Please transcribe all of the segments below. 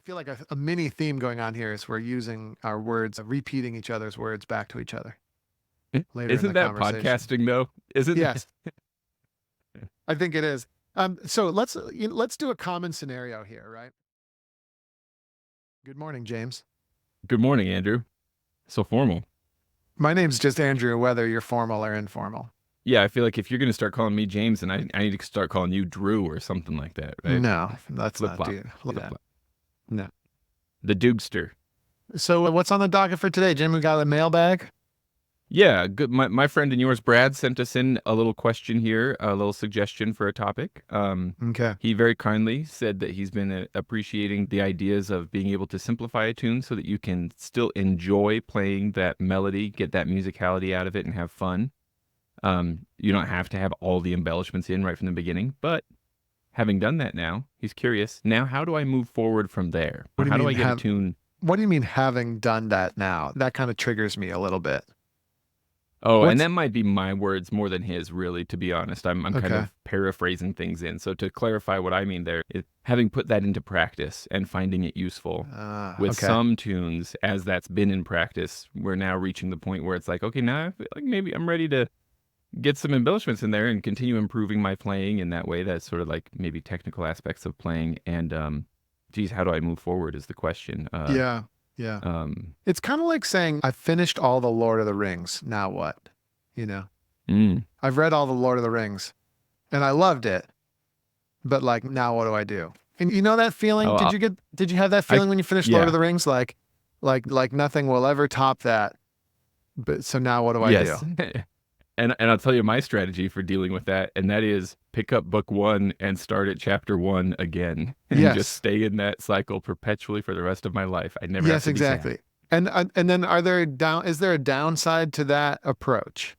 feel like a mini theme going on here is we're using our words, repeating each other's words back to each other later in Isn't the that conversation. podcasting though? Isn't Yes, I think it is. So let's do a common scenario here, right? Good morning, James. Good morning, Andrew. So formal. My name's just Andrew, whether you're formal or informal. Yeah, I feel like if you're gonna start calling me James, then I need to start calling you Drew or something like that, right? No, let's Flip not flop. do Flip that. flop. No. The Dugster. So what's on the docket for today, Jim? We got a mailbag. Yeah, good. My friend and yours, Brad, sent us in a little question here, a little suggestion for a topic. Okay. He very kindly said that he's been appreciating the ideas of being able to simplify a tune so that you can still enjoy playing that melody, get that musicality out of it, and have fun. You don't have to have all the embellishments in right from the beginning, but having done that now, he's curious. Now, how do I move forward from there? What Or do you how do mean I get a tune? what do you mean having done that now? That kind of triggers me a little bit. Oh, and What's that might be my words more than his, really, to be honest. I'm kind okay. of paraphrasing things in. So to clarify what I mean there, having put that into practice and finding it useful with Okay. some tunes, as that's been in practice, we're now reaching the point where it's like, okay, now I feel like maybe I'm ready to get some embellishments in there and continue improving my playing in that way. That's sort of like maybe technical aspects of playing. And geez, how do I move forward is the question. Yeah. Yeah. Um, It's kind of like saying I've finished all the Lord of the Rings. Now what? You know, mm, I've read all the Lord of the Rings and I loved it, but like now what do I do? And you know that feeling? oh, Did you have that I, feeling when you finished Lord of yeah, the Rings? Like nothing will ever top that. But so now what do I do? yes. And I'll tell you my strategy for dealing with that, and that is pick up book one and start at chapter one again, and just Yes. stay in that cycle perpetually for the rest of my life. I never have Yes, to be sad. exactly. And then is there a downside to that approach?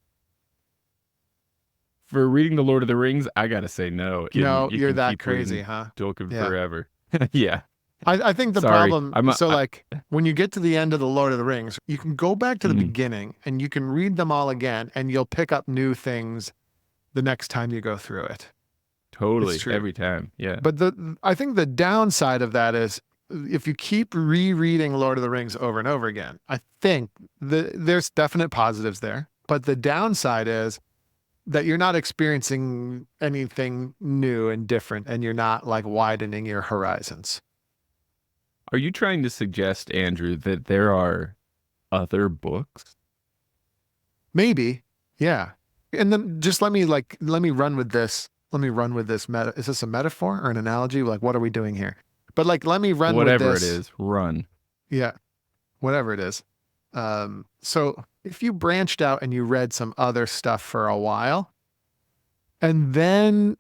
For reading the Lord of the Rings, I gotta say no. No, You you're can that keep crazy, reading huh? Tolkien Yeah. forever. Yeah, I think the sorry. problem, so like when you get to the end of the Lord of the Rings, you can go back to the Mm, beginning and you can read them all again and you'll pick up new things the next time you go through it. It's totally, true. every time. Yeah. But I think the downside of that is if you keep rereading Lord of the Rings over and over again, I think there's definite positives there. But the downside is that you're not experiencing anything new and different and you're not like widening your horizons. Are you trying to suggest, Andrew, that there are other books? Maybe. Yeah. And then just let me run with this. Let me run with this meta. Is this a metaphor or an analogy? Like, what are we doing here? But like, let me run with Whatever it this. is, run. Yeah. Whatever it is. So if you branched out and you read some other stuff for a while, and then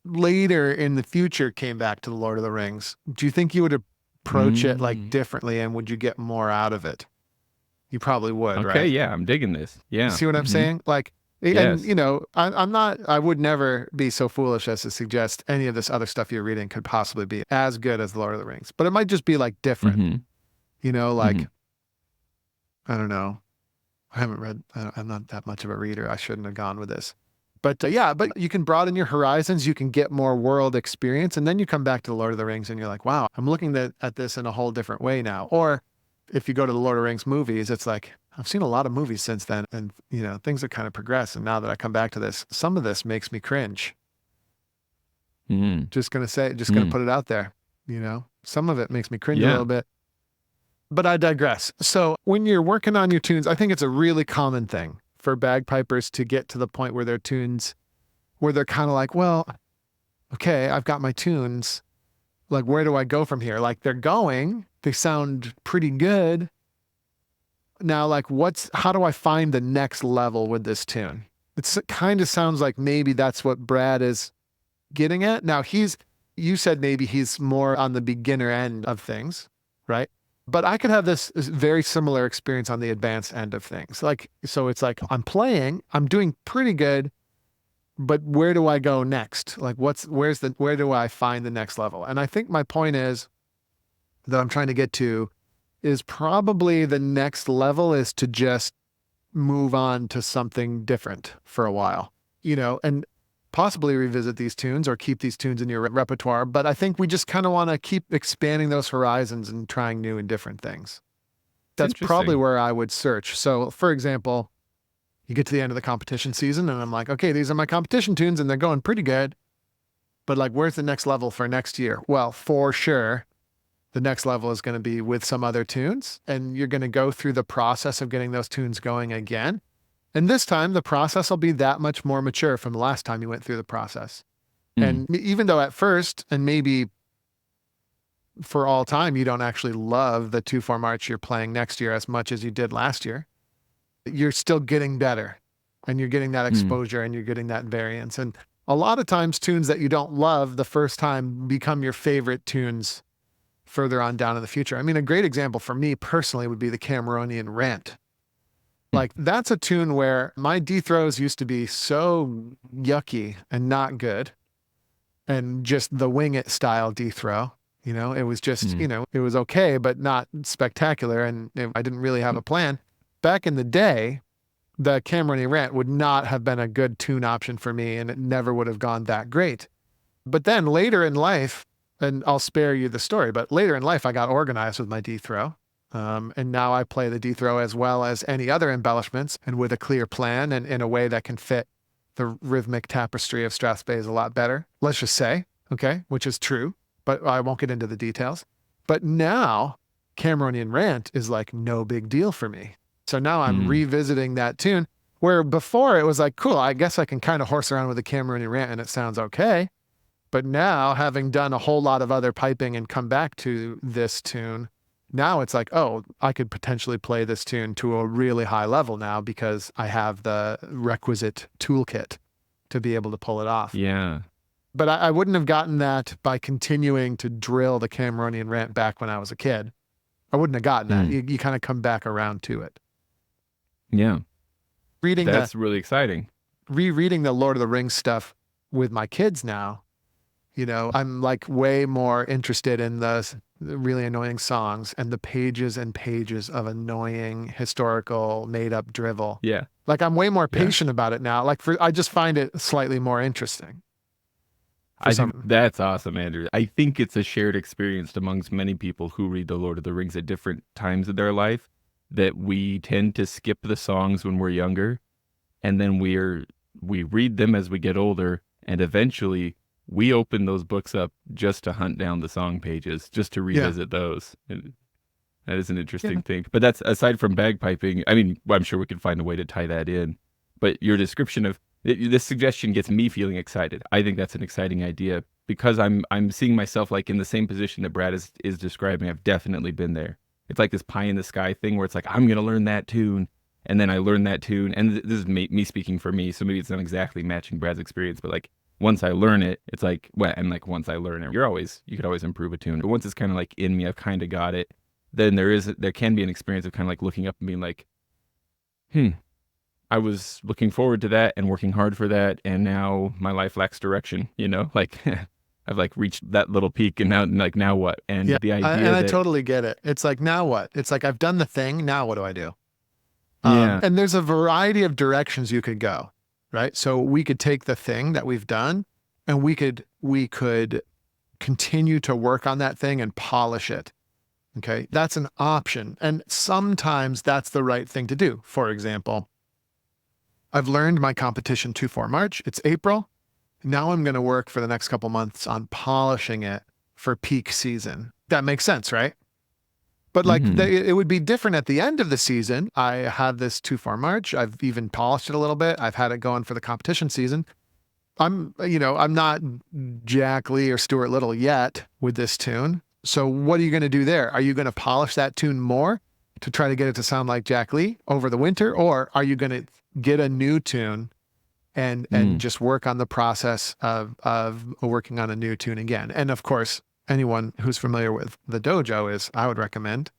later in the future came back to the Lord of the Rings, do you think you would approach it like Mm. differently and would you get more out of it? You probably would, Okay, right? yeah, I'm digging this. You Yeah. see what I'm Hmm. saying? Like, and Yes. I'm not, I would never be so foolish as to suggest any of this other stuff you're reading could possibly be as good as the Lord of the Rings, but it might just be like different, Hmm. Hmm. like, I don't know. I haven't read, I'm not that much of a reader. I shouldn't have gone with this. But yeah, but you can broaden your horizons. You can get more world experience. And then you come back to the Lord of the Rings and you're like, wow, I'm looking at this in a whole different way now. Or if you go to the Lord of the Rings movies, it's like, I've seen a lot of movies since then. And, things have kind of progressed. And now that I come back to this, some of this makes me cringe. Hmm. Just going to Hmm. put it out there. Some of it makes me cringe a little Yeah. bit. But I digress. So when you're working on your tunes, I think it's a really common thing for bagpipers to get to the point where their tunes, where they're kind of like, well, okay, I've got my tunes. Like, where do I go from here? Like, they sound pretty good. Now, like, how do I find the next level with this tune? It kind of sounds like maybe that's what Brad is getting at. Now, you said maybe he's more on the beginner end of things, right? But I could have this very similar experience on the advanced end of things. Like, so it's like I'm doing pretty good, but where do I go next? Like, where do I find the next level? And I think my point is that I'm trying to get to is probably the next level is to just move on to something different for a while, and possibly revisit these tunes or keep these tunes in your repertoire. But I think we just kind of want to keep expanding those horizons and trying new and different things. That's probably Interesting. where I would search. So, for example, you get to the end of the competition season and I'm like, okay, these are my competition tunes and they're going pretty good. But like, where's the next level for next year? Well, for sure, the next level is going to be with some other tunes, and you're going to go through the process of getting those tunes going again. And this time, the process will be that much more mature from the last time you went through the process. Mm. And even though at first, and maybe for all time, you don't actually love the 2/4 march you're playing next year as much as you did last year, you're still getting better and you're getting that Mm. exposure and you're getting that variance. And a lot of times, tunes that you don't love the first time become your favorite tunes further on down in the future. I mean, a great example for me personally would be the Cameronian Rant. Mm. Like, that's a tune where my D throws used to be so yucky and not good, and just the wing it style D throw. It was just, Mm. it was okay, but not spectacular. And I didn't really have a plan. Back in the day, the Cameronian Rant would not have been a good tune option for me, and it never would have gone that great. But then later in life, and I'll spare you the story, but later in life, I got organized with my D throw. And now I play the D throw as well as any other embellishments and with a clear plan and in a way that can fit the rhythmic tapestry of Strathspey a lot better. Let's just say, okay, which is true, but I won't get into the details. But now Cameronian Rant is like no big deal for me. So now I'm Mm. revisiting that tune where before it was like, cool, I guess I can kind of horse around with the Cameronian Rant and it sounds okay. But now, having done a whole lot of other piping and come back to this tune, now it's like, oh, I could potentially play this tune to a really high level now because I have the requisite toolkit to be able to pull it off. Yeah. But I wouldn't have gotten that by continuing to drill the Cameronian Rant back when I was a kid. I wouldn't have gotten that. Mm. You kind of come back around to it. Yeah. Reading That's really exciting. rereading the Lord of the Rings stuff with my kids now, I'm like way more interested in the really annoying songs and the pages and pages of annoying historical made up drivel. Yeah. Like, I'm way more Yeah. patient about it now. Like, I just find it slightly more interesting. I think that's awesome, Andrew. I think it's a shared experience amongst many people who read The Lord of the Rings at different times of their life, that we tend to skip the songs when we're younger, and then we read them as we get older, and eventually we open those books up just to hunt down the song pages, just to revisit those. And that is an interesting thing. But that's aside from bagpiping. I mean, I'm sure we could find a way to tie that in. But your description of this suggestion gets me feeling excited. I think that's an exciting idea because I'm seeing myself like in the same position that Brad is describing. I've definitely been there. It's like this pie in the sky thing where it's like, I'm going to learn that tune. And then I learn that tune. And this is me speaking for me. So maybe it's not exactly matching Brad's experience, but like once I learn it, it's like, well, and like once I learn it, you could always improve a tune. But once it's kind of like in me, I've kind of got it. Then there can be an experience of kind of like looking up and being like, I was looking forward to that and working hard for that, and now my life lacks direction, like I've like reached that little peak and now what? And the idea I totally get it. It's like, now what? It's like, I've done the thing, now what do I do? Yeah. And there's a variety of directions you could go, right? So we could take the thing that we've done and we could continue to work on that thing and polish it. Okay. That's an option. And sometimes that's the right thing to do. For example, I've learned my competition 2/4 March. It's April. Now I'm going to work for the next couple months on polishing it for peak season. That makes sense, right? But like it would be different at the end of the season. I have this 2/4 March. I've even polished it a little bit. I've had it going for the competition season. I'm not Jack Lee or Stuart Little yet with this tune. So what are you going to do there? Are you going to polish that tune more to try to get it to sound like Jack Lee over the winter? Or are you going to get a new tune and just work on the process of working on a new tune again? And of course, anyone who's familiar with the Dojo I would recommend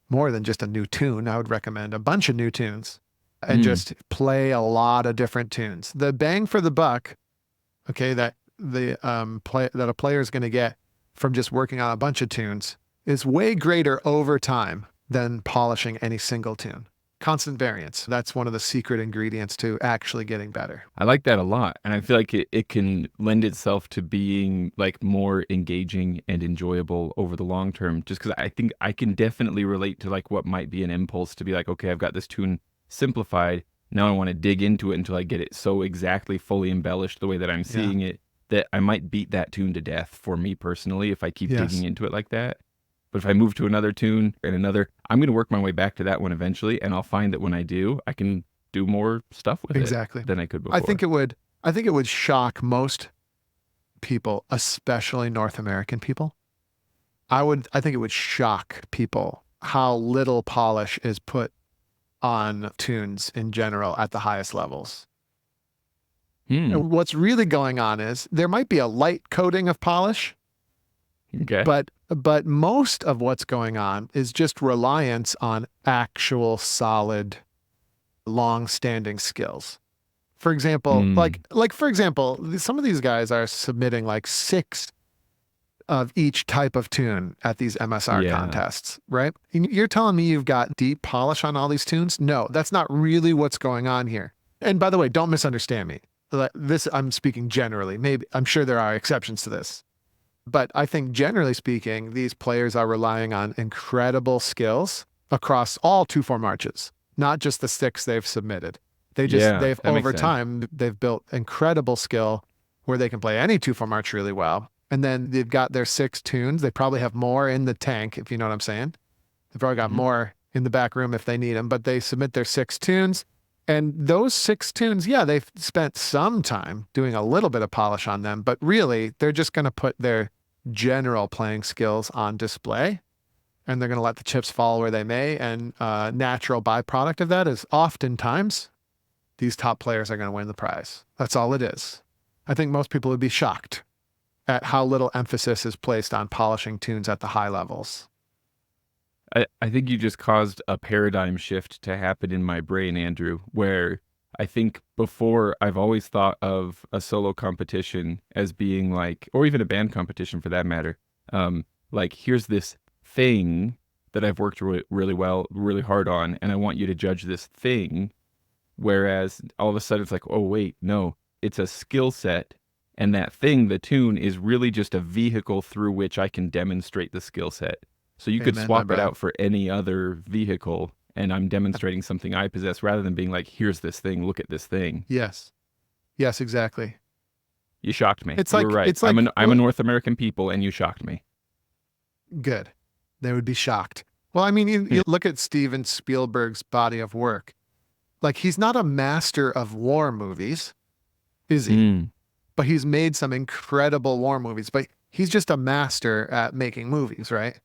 more than just a new tune. I would recommend a bunch of new tunes and just play a lot of different tunes. The bang for the buck, okay, that a player is going to get from just working on a bunch of tunes is way greater over time than polishing any single tune. Constant variance. That's one of the secret ingredients to actually getting better. I like that a lot. And I feel like it can lend itself to being like more engaging and enjoyable over the long term. Just because I think I can definitely relate to like what might be an impulse to be like, okay, I've got this tune simplified. Now I want to dig into it until I get it so exactly fully embellished the way that I'm seeing it, that I might beat that tune to death for me personally if I keep digging into it like that. But if I move to another tune and another, I'm going to work my way back to that one eventually. And I'll find that when I do, I can do more stuff with it than I could before. I think it would shock most people, especially North American people. I think it would shock people how little polish is put on tunes in general at the highest levels. And what's really going on is there might be a light coating of polish. Okay. But most of what's going on is just reliance on actual solid, long-standing skills. For example, for example, some of these guys are submitting like 6 of each type of tune at these MSR contests, right? You're telling me you've got deep polish on all these tunes? No, that's not really what's going on here. And by the way, don't misunderstand me. I'm speaking generally. Maybe I'm sure there are exceptions to this. But I think generally speaking, these players are relying on incredible skills across all 2/4 marches, not just the 6 they've submitted. They've over time, they've built incredible skill where they can play any 2/4 march really well. And then they've got their 6 tunes. They probably have more in the tank, if you know what I'm saying. They've probably got more in the back room if they need them, but they submit their 6 tunes. And those 6 tunes, they've spent some time doing a little bit of polish on them, but really they're just going to put their general playing skills on display, and they're going to let the chips fall where they may. And natural byproduct of that is oftentimes these top players are going to win the prize. That's all it is. I think most people would be shocked at how little emphasis is placed on polishing tunes at the high levels. I think you just caused a paradigm shift to happen in my brain, Andrew, where I think before I've always thought of a solo competition as being like, or even a band competition for that matter, like here's this thing that I've worked really hard on, and I want you to judge this thing. Whereas all of a sudden it's like, oh wait, no, it's a skill set, and that thing, the tune, is really just a vehicle through which I can demonstrate the skill set. So you could swap it out for any other vehicle, and I'm demonstrating something I possess rather than being like, here's this thing, look at this thing. Yes, exactly. You shocked me. You were right. I'm a North American people, and you shocked me. Good. They would be shocked. Well, I mean, you look at Steven Spielberg's body of work. Like, he's not a master of war movies, is he? But he's made some incredible war movies. But he's just a master at making movies, right?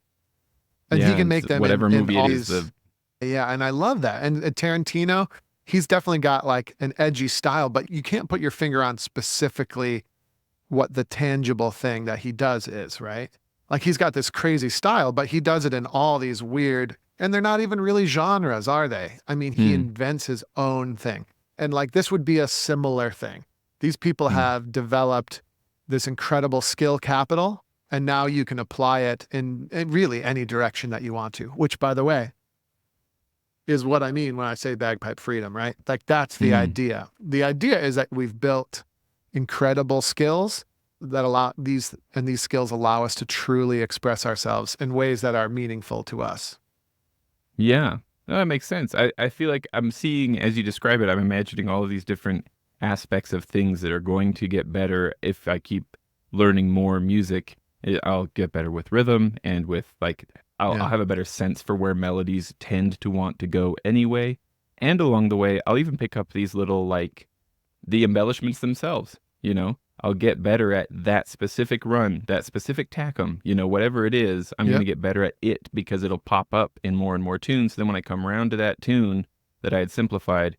And he can make them whatever movie in it is. Yeah, and I love that. And Tarantino, he's definitely got like an edgy style, but you can't put your finger on specifically what the tangible thing that he does is, right? Like, he's got this crazy style, but he does it in all these weird, and they're not even really genres, are they? I mean, he invents his own thing. And like, this would be a similar thing. These people have developed this incredible skill capital, and now you can apply it in really any direction that you want to, which, by the way, is what I mean when I say bagpipe freedom, right? Like, that's the idea. The idea is that we've built incredible skills that allow these skills allow us to truly express ourselves in ways that are meaningful to us. Yeah, no, that makes sense. I feel like I'm seeing, as you describe it, I'm imagining all of these different aspects of things that are going to get better if I keep learning more music. I'll get better with rhythm, and with like, I'll have a better sense for where melodies tend to want to go anyway. And along the way, I'll even pick up these little, like, the embellishments themselves, I'll get better at that specific run, that specific tackum, whatever it is, I'm going to get better at it because it'll pop up in more and more tunes. Then when I come around to that tune that I had simplified,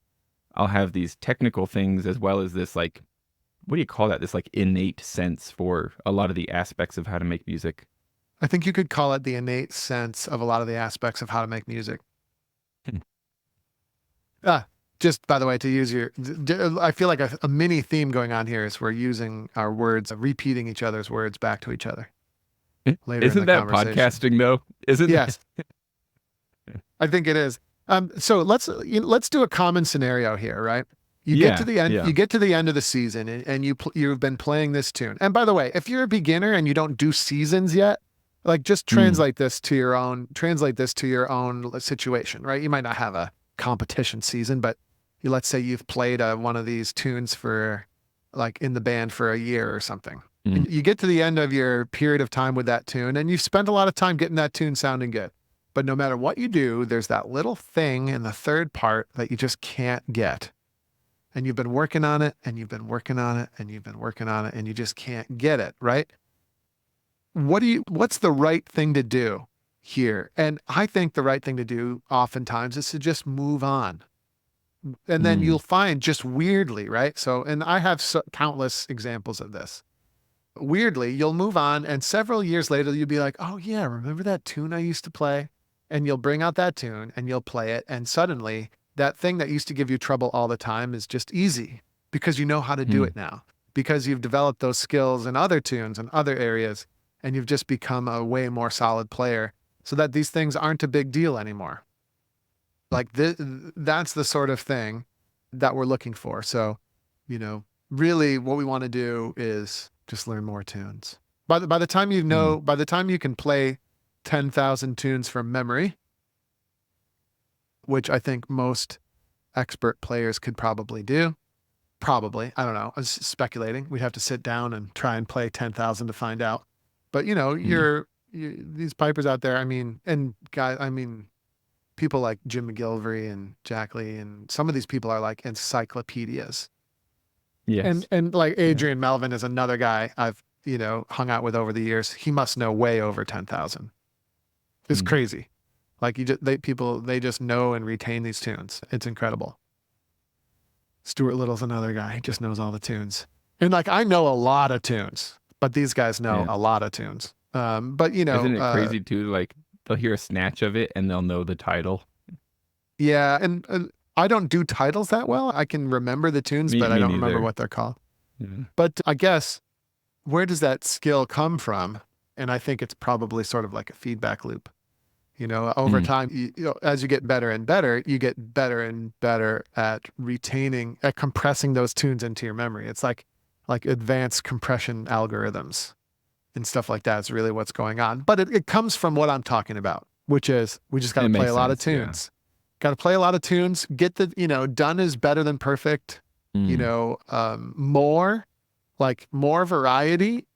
I'll have these technical things as well as this, like, what do you call that? This like innate sense for a lot of the aspects of how to make music. I think you could call it the innate sense of a lot of the aspects of how to make music. Just by the way, to use I feel like a mini theme going on here is we're using our words, repeating each other's words back to each other. Isn't that podcasting though? Isn't Yes. I think it is. So let's do a common scenario here, right? You get to Yeah, the end. yeah. You get to the end of the season, and you've been playing this tune. And by the way, if you're a beginner and you don't do seasons yet, like just Mm, translate this to your own. Translate this to your own situation, right? You might not have a competition season, but let's say you've played one of these tunes for, like, in the band for a year or something. mm, And you get to the end of your period of time with that tune, and you've spent a lot of time getting that tune sounding good. But no matter what you do, there's that little thing in the third part that you just can't get. And you've been working on it, and you've been working on it, and you've been working on it, and you just can't get it, right? What's the right thing to do here? And I think the right thing to do oftentimes is to just move on. And then mm. you'll find, just weirdly, right? So, and I have countless examples of this. Weirdly, you'll move on, and several years later, you'll be like, oh, yeah, remember that tune I used to play? And you'll bring out that tune and you'll play it. And suddenly, that thing that used to give you trouble all the time is just easy because you know how to do Hmm. it now, because you've developed those skills in other tunes and other areas, and you've just become a way more solid player so that these things aren't a big deal anymore. Like that's the sort of thing that we're looking for. So, really what we want to do is just learn more tunes. By the time Mm. by the time you can play 10,000 tunes from memory, which I think most expert players could probably do. Probably. I don't know. I was speculating. We'd have to sit down and try and play 10,000 to find out. But Mm. these pipers out there, I mean, and guys, I mean, people like Jim McGilvery and Jack Lee, and some of these people are like encyclopedias. And Yes. like Yeah. Adrian Melvin is another guy I've, hung out with over the years. He must know way over 10,000. It's Mm. crazy. Like they just know and retain these tunes. It's incredible. Stuart Little's another guy. He just knows all the tunes. And like I know a lot of tunes, but these guys know Yeah. a lot of tunes. But Isn't it crazy too? Like they'll hear a snatch of it and they'll know the title. yeah, and I don't do titles that well. I can remember the tunes, Me, but I me don't remember neither. what they're called. Yeah. But I guess, where does that skill come from? And I think it's probably sort of like a feedback loop. Over Mm. time, as you get better and better, you get better and better at at compressing those tunes into your memory. It's like advanced compression algorithms and stuff like that is really what's going on. But it comes from what I'm talking about, which is we just got to It play a makes lot of sense. Yeah. tunes. Got to play a lot of tunes. Get done is better than perfect. Mm. More, like more variety,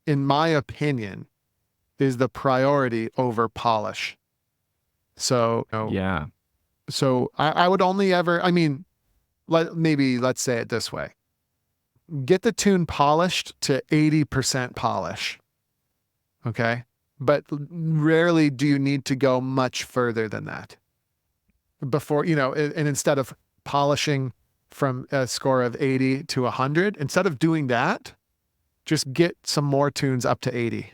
in my opinion, is the priority over polish. So, Yeah. I would only ever, I mean, let's say it this way. Get the tune polished to 80% polish. Okay. But rarely do you need to go much further than that before, and instead of polishing from a score of 80 to 100, instead of doing that, just get some more tunes up to 80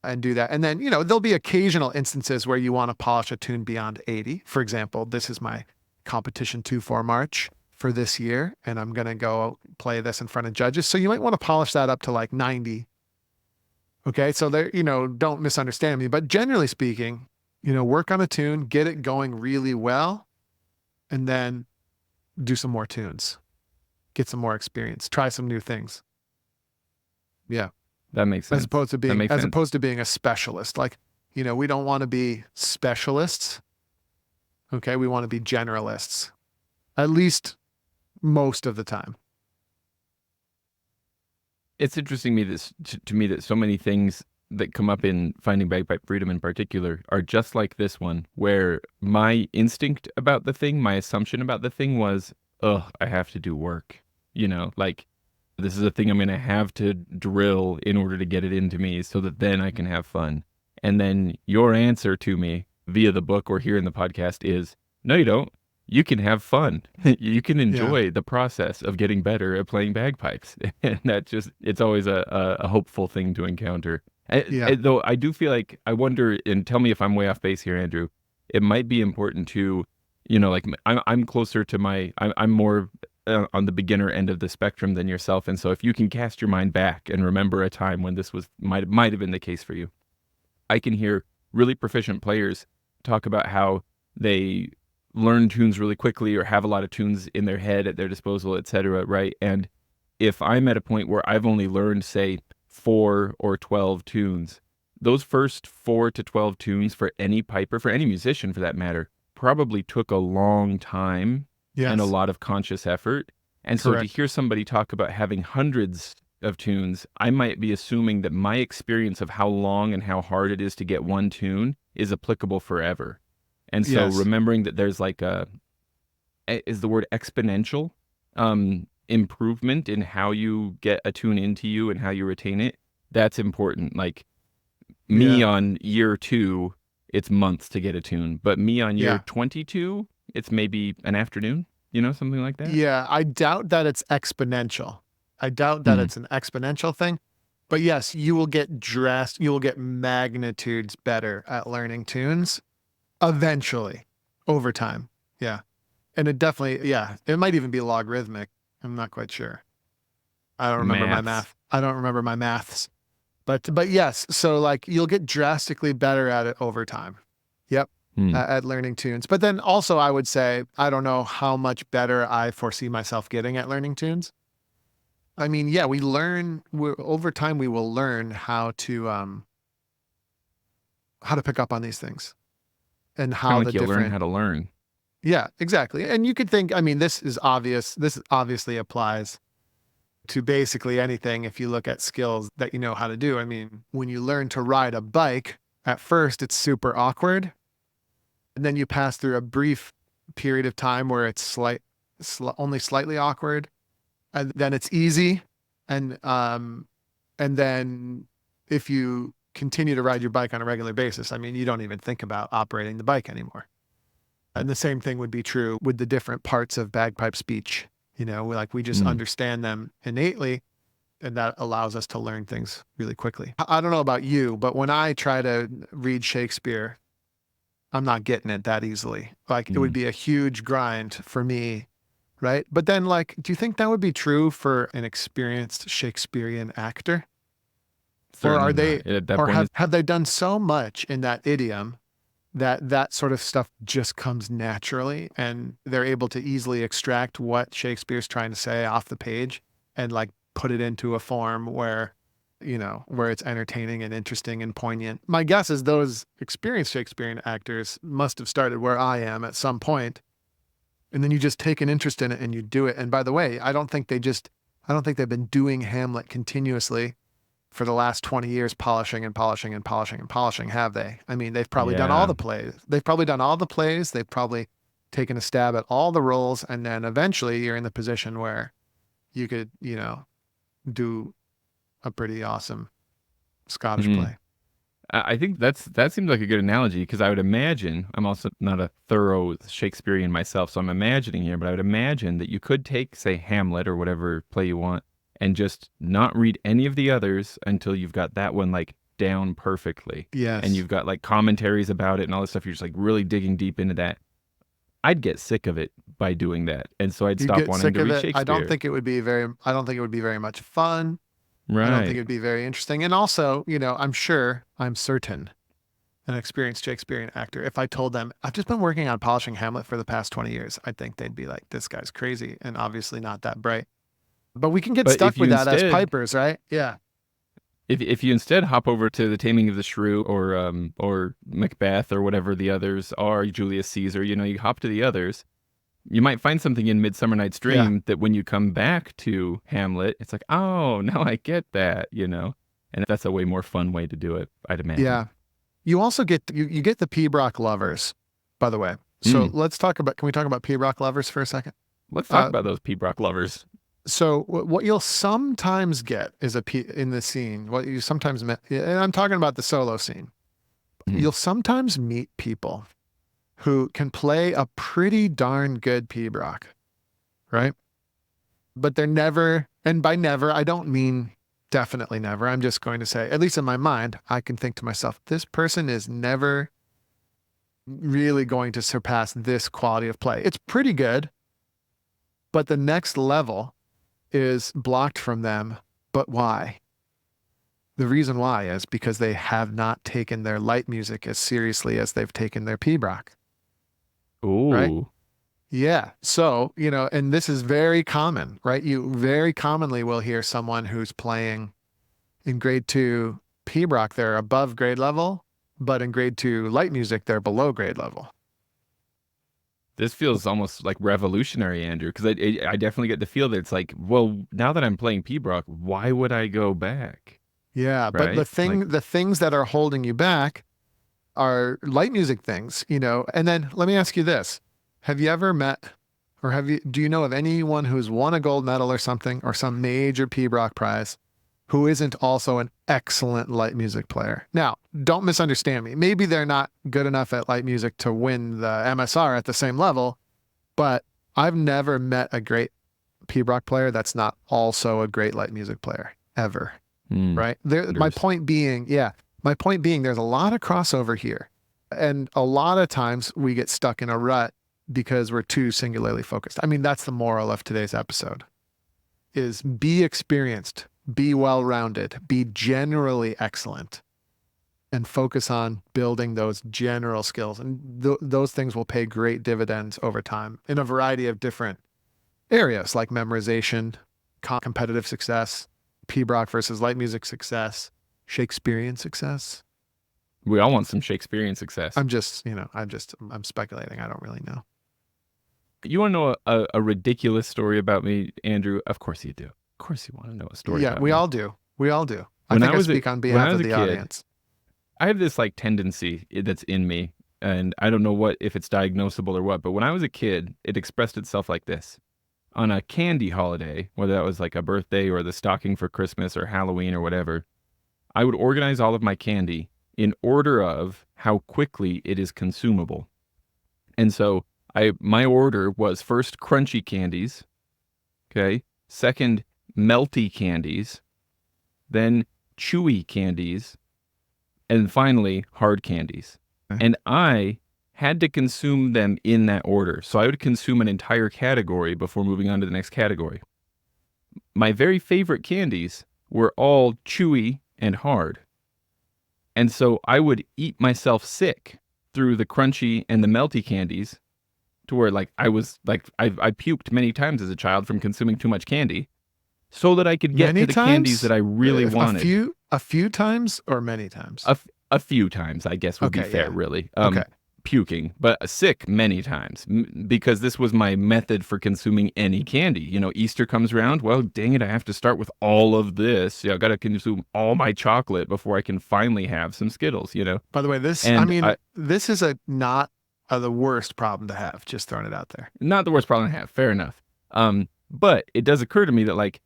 and do that. And then, there'll be occasional instances where you want to polish a tune beyond 80. For example, this is my competition 2/4 march for this year, and I'm going to go play this in front of judges. So you might want to polish that up to like 90. Okay. So there, don't misunderstand me, but generally speaking, work on a tune, get it going really well, and then do some more tunes, get some more experience, try some new things. Yeah. That makes As sense. opposed to That being makes as sense. opposed to being a specialist. Like, we don't want to be specialists. Okay, we want to be generalists, at least most of the time. It's interesting to me that so many things that come up in finding bagpipe freedom in particular are just like this one, where my instinct about the thing, my assumption about the thing was, oh, I have to do work. Like this is a thing I'm going to have to drill in order to get it into me so that then I can have fun. And then your answer to me via the book or here in the podcast is, no, you don't. You can have fun. You can Yeah, enjoy the process of getting better at playing bagpipes. And it's always a hopeful thing to encounter. yeah, Though I do feel like, I wonder, and tell me if I'm way off base here, Andrew, it might be important to, like I'm closer to I'm more on the beginner end of the spectrum than yourself. And so if you can cast your mind back and remember a time when this might have been the case for you, I can hear really proficient players talk about how They learn tunes really quickly or have a lot of tunes in their head at their disposal, etc., right? And if I'm at a point where I've only learned, say, 4 or 12 tunes, those first 4 to 12 tunes for any piper, for any musician for that matter, probably took a long time and a Yes. lot of conscious effort. And so to Correct. hear somebody talk about having hundreds of tunes, I might be assuming that my experience of how long and how hard it is to get one tune is applicable forever. And so Yes. remembering that there's like is the word exponential improvement in how you get a tune into you and how you retain it, that's important. Like me Yeah. on year 2, it's months to get a tune, but me on year Yeah. 22, it's maybe an afternoon, something like that. Yeah. I doubt that it's exponential. I doubt that Mm. it's an exponential thing. But yes, you will get magnitudes better at learning tunes eventually over time. Yeah. And it definitely, yeah, it might even be logarithmic. I'm not quite sure. I don't remember my Maths. math. I don't remember my maths. But yes, so like you'll get drastically better at it over time. Yep. Mm. At learning tunes. But then also I would say I don't know how much better I foresee myself getting at learning tunes. I mean, yeah, over time we will learn how to pick up on these things and Kind how of the like you learn different. how to learn. Yeah, exactly. And you could think, I mean, this is obvious. This obviously applies to basically anything if you look at skills that you know how to do. I mean, when you learn to ride a bike, at first it's super awkward. And then you pass through a brief period of time where it's only slightly awkward. And then it's easy. And then if you continue to ride your bike on a regular basis, I mean, you don't even think about operating the bike anymore. And the same thing would be true with the different parts of bagpipe speech. Like we just Mm. understand them innately, and that allows us to learn things really quickly. I don't know about you, but when I try to read Shakespeare, I'm not getting it that easily. Like it would Mm. be a huge grind for me, right? But then, like, do you think that would be true for an experienced Shakespearean actor? Or Certainly not. At that point, it's have they done so much in that idiom that sort of stuff just comes naturally and they're able to easily extract what Shakespeare's trying to say off the page and like put it into a form where it's entertaining and interesting and poignant. My guess is those experienced Shakespearean actors must have started where I am at some point, and then you just take an interest in it and you do it. And by the way, I don't think they've been doing Hamlet continuously for the last 20 years, polishing and polishing and polishing and polishing, have they? I mean, they've probably done all yeah. the plays. They've probably done all the plays. They've probably taken a stab at all the roles. And then eventually you're in the position where you could, do a pretty awesome Scottish Mhm. play. I think that seems like a good analogy because I would imagine I'm also not a thorough Shakespearean myself, so I'm imagining here, but I would imagine that you could take, say, Hamlet or whatever play you want, and just not read any of the others until you've got that one like down perfectly, and Yes. you've got like commentaries about it and all this stuff. You're just like really digging deep into that. I'd get sick of it by doing that, and so I'd You stop get wanting sick to of read it. Shakespeare. I don't think it would be very much fun. I don't think Right. it'd be very interesting. And also, I'm certain an experienced Shakespearean actor, if I told them I've just been working on polishing Hamlet for the past 20 years, I think they'd be like, this guy's crazy and obviously not that bright. But we can get But stuck if with you that as instead pipers, right? Yeah. If you instead hop over to the Taming of the Shrew or Macbeth or whatever the others are, Julius Caesar, you hop to the others, you might find something in Midsummer Night's Yeah. Dream that when you come back to Hamlet, it's like, oh, now I get that. And that's a way more fun way to do it, I'd imagine. Yeah. You also you get the Pibroch lovers, by the way. So Mm. can we talk about Pibroch lovers for a second? Let's talk Uh, about those Pibroch lovers. so what you'll sometimes get is in the scene, what you sometimes met, and I'm talking about the solo scene. Mm. You'll sometimes meet people who can play a pretty darn good Pibroch, right? But they're never, and by never, I don't mean definitely never. I'm just going to say, at least in my mind, I can think to myself, this person is never really going to surpass this quality of play. It's pretty good, but the next level is blocked from them. But why? The reason why is because they have not taken their light music as seriously as they've taken their Pibroch. right? Ooh. Yeah. So, and this is very common, right? You very commonly will hear someone who's playing in grade 2 pibroch, they're above grade level, but in grade 2 light music, they're below grade level. This feels almost like revolutionary, Andrew, because I definitely get the feel that it's like, well, now that I'm playing Pibroch, why would I go back? Yeah. But Right? Like, the things that are holding you back are light music things, and then let me ask you this. Have you ever met or do you know of anyone who's won a gold medal or something or some major pibroch prize who isn't also an excellent light music player? Now, don't misunderstand me. Maybe they're not good enough at light music to win the MSR at the same level, but I've never met a great pibroch player that's not also a great light music player ever. Right? My point being, there's a lot of crossover here. And a lot of times we get stuck in a rut because we're too singularly focused. I mean, that's the moral of today's episode is be experienced, be well-rounded, be generally excellent, and focus on building those general skills. And those things will pay great dividends over time in a variety of different areas like memorization, competitive success, pibroch versus light music success, Shakespearean success. we all want some Shakespearean success. I'm speculating. I don't really know. You want to know a ridiculous story about me, Andrew? Of course you do. Of course you want to know a story about me. All do. We all do. I When think I I was speak on behalf of the kid, audience. I have this like tendency that's in me, and I don't know if it's diagnosable or what, but when I was a kid, it expressed itself like this. On a candy holiday, whether that was like a birthday or the stocking for Christmas or Halloween or whatever, I would organize all of my candy in order of how quickly it is consumable. And so my order was first crunchy candies, okay, second melty candies, then chewy candies, and finally hard candies. Okay. And I had to consume them in that order. So I would consume an entire category before moving on to the next category. My very favorite candies were all chewy and hard. And so I would eat myself sick through the crunchy and the melty candies to where like I puked many times as a child from consuming too much candy so that I could get Many to the times? candies that I really wanted. A few times or many times? A few times, I guess, would be fair, yeah. really. Okay. Puking, but sick many times because this was my method for consuming any candy. Easter comes around. Well, dang it, I have to start with all of this. I got to consume all my chocolate before I can finally have some Skittles, By the way, this is not the worst problem to have. Just throwing it out there. Not the worst problem to have. Fair enough. But it does occur to me that like,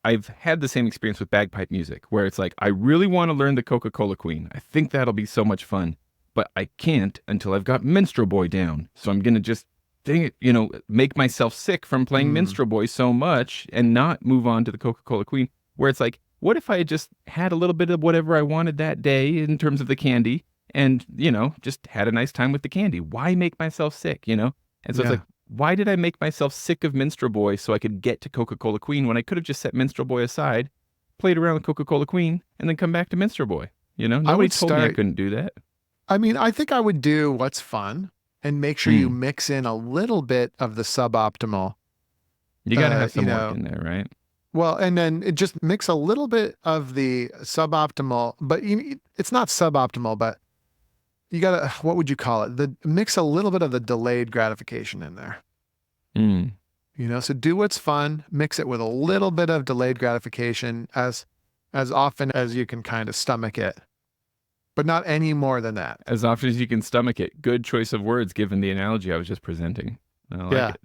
I've had the same experience with bagpipe music where it's like, I really want to learn the Coca-Cola Queen. I think that'll be so much fun, but I can't until I've got Minstrel Boy down. So I'm going to just, make myself sick from playing Minstrel Boy so much and not move on to the Coca-Cola Queen, where it's like, what if I just had a little bit of whatever I wanted that day in terms of the candy and, just had a nice time with the candy? Why make myself sick, And so it's like, why did I make myself sick of Minstrel Boy so I could get to Coca-Cola Queen when I could have just set Minstrel Boy aside, played around with Coca-Cola Queen, and then come back to Minstrel Boy? Nobody told me I couldn't do that. I mean, I think I would do what's fun and make sure you mix in a little bit of the suboptimal. You got to have some work in there, right? Well, and then it just mix a little bit of the suboptimal, but it's not suboptimal, but you gotta, what would you call it? Mix a little bit of the delayed gratification in there. So do what's fun, mix it with a little bit of delayed gratification as often as you can kind of stomach it, but not any more than that. As often as you can stomach it. Good choice of words given the analogy I was just presenting. I like it.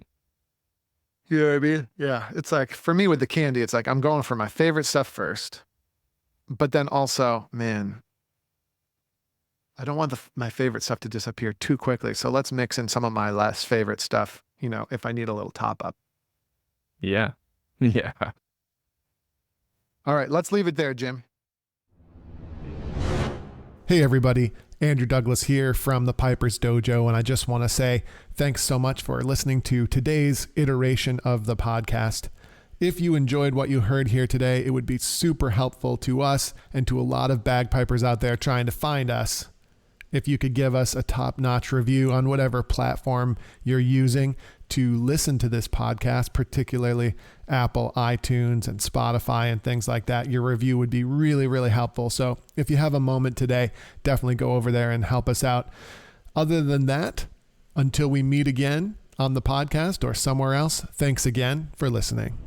You know what I mean? Yeah. It's like, for me with the candy, it's like I'm going for my favorite stuff first, but then also, man, I don't want my favorite stuff to disappear too quickly. So let's mix in some of my less favorite stuff, if I need a little top up. Yeah. Yeah. All right, let's leave it there, Jim. Hey everybody, Andrew Douglas here from the Piper's Dojo, and I just want to say thanks so much for listening to today's iteration of the podcast. If you enjoyed what you heard here today, it would be super helpful to us and to a lot of bagpipers out there trying to find us if you could give us a top-notch review on whatever platform you're using to listen to this podcast, particularly Apple, iTunes, and Spotify and things like that. Your review would be really, really helpful. So if you have a moment today, definitely go over there and help us out. Other than that, until we meet again on the podcast or somewhere else, thanks again for listening.